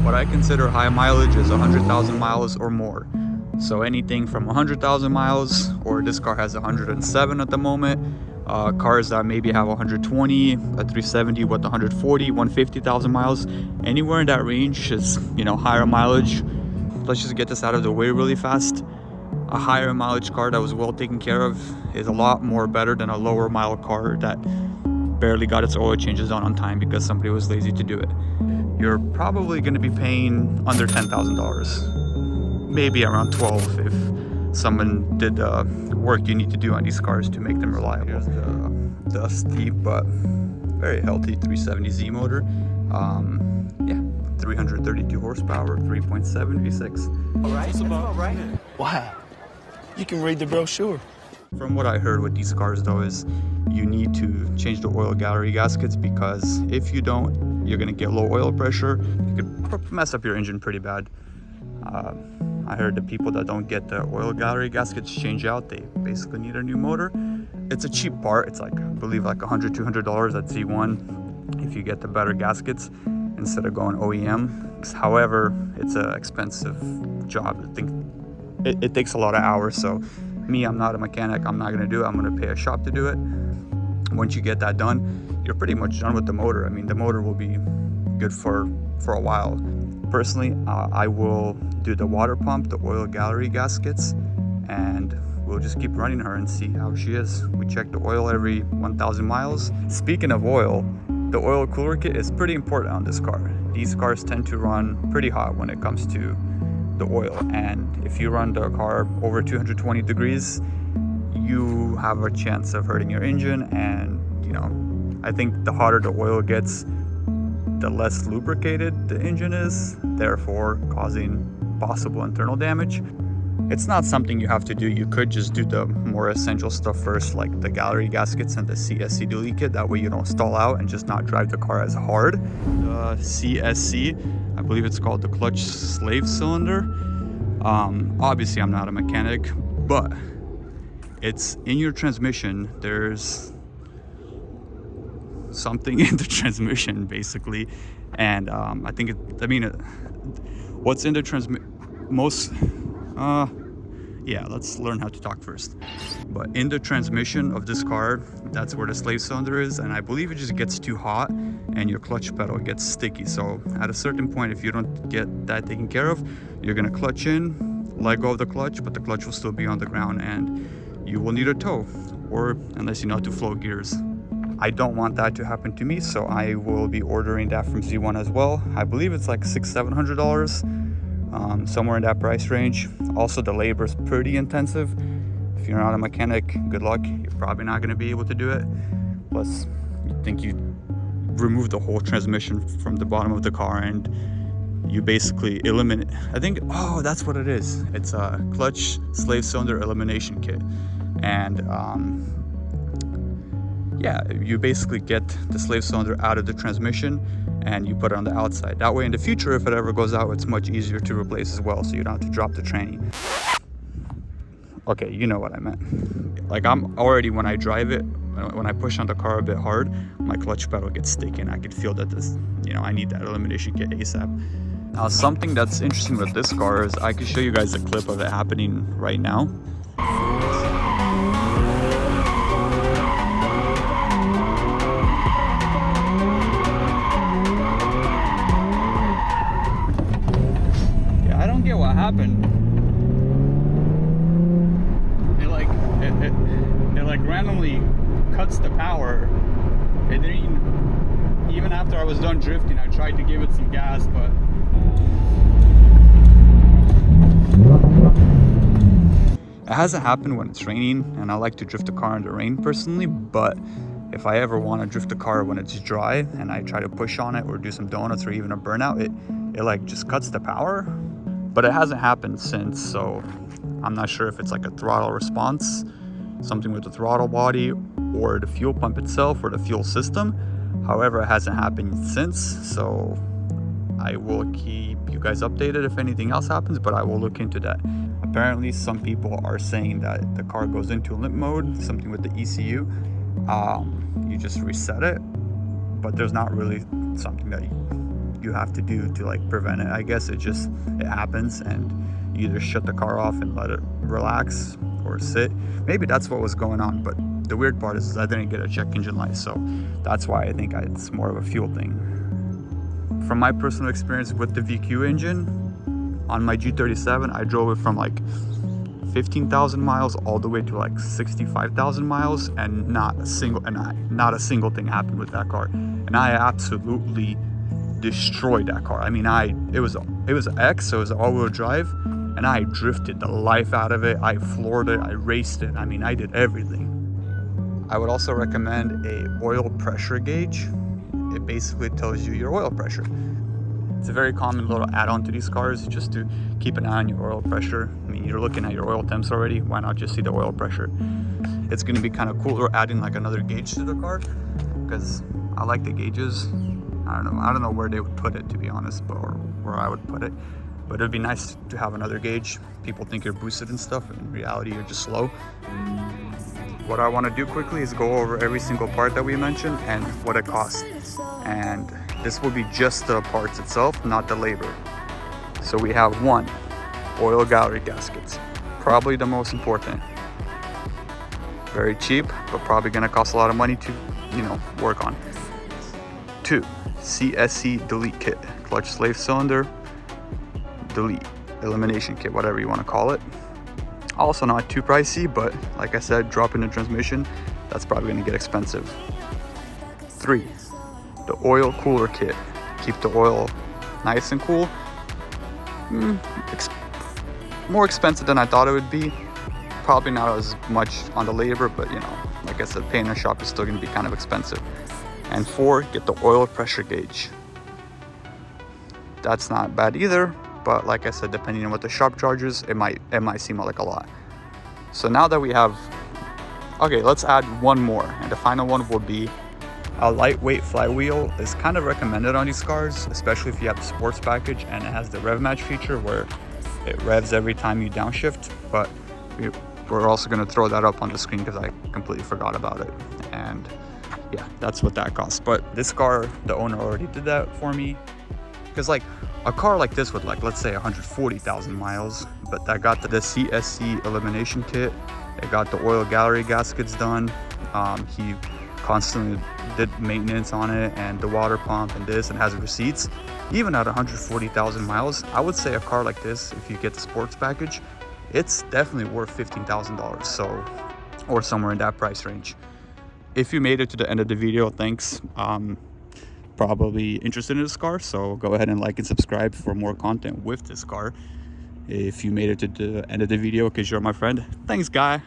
What I consider high mileage is 100,000 miles or more. So anything from 100,000 miles, or this car has 107 at the moment. Cars that maybe have 120, a 370 with 140, 150,000 miles, anywhere in that range is, you know, higher mileage. Let's just get this out of the way really fast. A higher mileage car that was well taken care of is a lot more better than a lower mile car that barely got its oil changes done on time because somebody was lazy to do it. You're probably going to be paying under $10,000, maybe around 12 if someone did the work you need to do on these cars to make them reliable. Here's the dusty but very healthy 370Z motor. Yeah, 332 horsepower, 3.7 V6. All right, that's about right. Wow, you can read the brochure. From what I heard with these cars though is you need to change the oil gallery gaskets, because if you don't, you're gonna get low oil pressure. You could mess up your engine pretty bad. I heard the people that don't get the oil gallery gaskets changed out, they basically need a new motor. It's a cheap part. It's like, I believe like $100, $200 at Z1 if you get the better gaskets instead of going OEM. However, it's an expensive job. I think it takes a lot of hours. So me, I'm not a mechanic. I'm not gonna do it. I'm gonna pay a shop to do it. Once you get that done, you're pretty much done with the motor. I mean, the motor will be good for a while. Personally, I will do the water pump, the oil gallery gaskets, and we'll just keep running her and see how she is. We check the oil every 1,000 miles. Speaking of oil, the oil cooler kit is pretty important on this car. These cars tend to run pretty hot when it comes to the oil, and if you run the car over 220 degrees, you have a chance of hurting your engine. And you know, I think the hotter the oil gets, the less lubricated the engine is, therefore causing possible internal damage. It's not something you have to do. You could just do the more essential stuff first, like the gallery gaskets and the CSC delete kit. That way you don't stall out and just not drive the car as hard. The CSC, I believe it's called the clutch slave cylinder. Obviously I'm not a mechanic, but it's in your transmission. There's something in the transmission basically, and I think what's in the yeah, let's learn how to talk first. But in the transmission of this car, that's where the slave cylinder is, and I believe it just gets too hot and your clutch pedal gets sticky. So at a certain point, if you don't get that taken care of, you're gonna clutch in, let go of the clutch, but the clutch will still be on the ground and you will need a tow, or unless you know how to flow gears. I don't want that to happen to me, so I will be ordering that from Z1 as well. I believe it's like $600-700, somewhere in that price range. Also, the labor is pretty intensive. If you're not a mechanic, good luck. You're probably not going to be able to do it. Plus, you think you remove the whole transmission from the bottom of the car and you basically eliminate, I think, oh, that's what it is. It's a clutch slave cylinder elimination kit. And yeah, you basically get the slave cylinder out of the transmission and you put it on the outside. That way in the future, if it ever goes out, it's much easier to replace as well, so you don't have to drop the tranny. Okay, you know what I meant. Like, I'm already, when I drive it, when I push on the car a bit hard, my clutch pedal gets sticky and I can feel that this, you know, I need that elimination kit ASAP. Now, something that's interesting with this car is I can show you guys a clip of it happening right now. What happened? It like randomly cuts the power. It didn't even after I was done drifting. I tried to give it some gas, but it hasn't happened when it's raining, and I like to drift the car in the rain personally. But if I ever want to drift the car when it's dry and I try to push on it or do some donuts or even a burnout, it like just cuts the power. But it hasn't happened since, so I'm not sure if it's like a throttle response, something with the throttle body, or the fuel pump itself, or the fuel system. However, it hasn't happened since, so I will keep you guys updated if anything else happens, but I will look into that. Apparently, some people are saying that the car goes into limp mode, something with the ECU. You just reset it, but there's not really something that you have to do to like prevent it. I guess it happens, and you either shut the car off and let it relax or sit. Maybe that's what was going on, but the weird part is I didn't get a check engine light, so that's why I think it's more of a fuel thing. From my personal experience with the VQ engine on my G37, I drove it from like 15,000 miles all the way to like 65,000 miles, and not a single thing happened with that car, and I absolutely destroyed that car. I mean, it was X, so it was all-wheel drive, and I drifted the life out of it. I floored it, I raced it. I mean, I did everything. I would also recommend a oil pressure gauge. It basically tells you your oil pressure. It's a very common little add-on to these cars, just to keep an eye on your oil pressure. I mean, you're looking at your oil temps already, why not just see the oil pressure? It's going to be kind of cooler adding like another gauge to the car, because I like the gauges. I don't know where they would put it, to be honest, or where I would put it, but it'd be nice to have another gauge. People think you're boosted and stuff, but in reality you're just slow. What I want to do quickly is go over every single part that we mentioned and what it costs, and this will be just the parts itself, not the labor. So we have 1, oil gallery gaskets, probably the most important. Very cheap, but probably gonna cost a lot of money to, work on. 2, CSC delete kit, clutch slave cylinder delete elimination kit, whatever you want to call it. Also not too pricey, but like I said, drop in the transmission, that's probably going to get expensive. 3, the oil cooler kit, keep the oil nice and cool. More expensive than I thought it would be. Probably not as much on the labor, but like I said, paying a shop is still going to be kind of expensive. And 4, get the oil pressure gauge. That's not bad either, but like I said, depending on what the shop charges, it might seem like a lot. So now that we have, okay, let's add one more, and the final one will be a lightweight flywheel. Is kind of recommended on these cars, especially if you have the sports package, and it has the rev match feature where it revs every time you downshift. But we're also going to throw that up on the screen because I completely forgot about it. And yeah, that's what that costs. But this car, the owner already did that for me, because like a car like this with like, let's say 140,000 miles, but that got the CSC elimination kit, it got the oil gallery gaskets done, he constantly did maintenance on it, and the water pump and this, and has receipts. Even at 140,000 miles, I would say a car like this, if you get the sports package, it's definitely worth $15,000, so, or somewhere in that price range. If you made it to the end of the video, thanks. Probably interested in this car, so go ahead and like and subscribe for more content with this car. If you made it to the end of the video because you're my friend, thanks guy.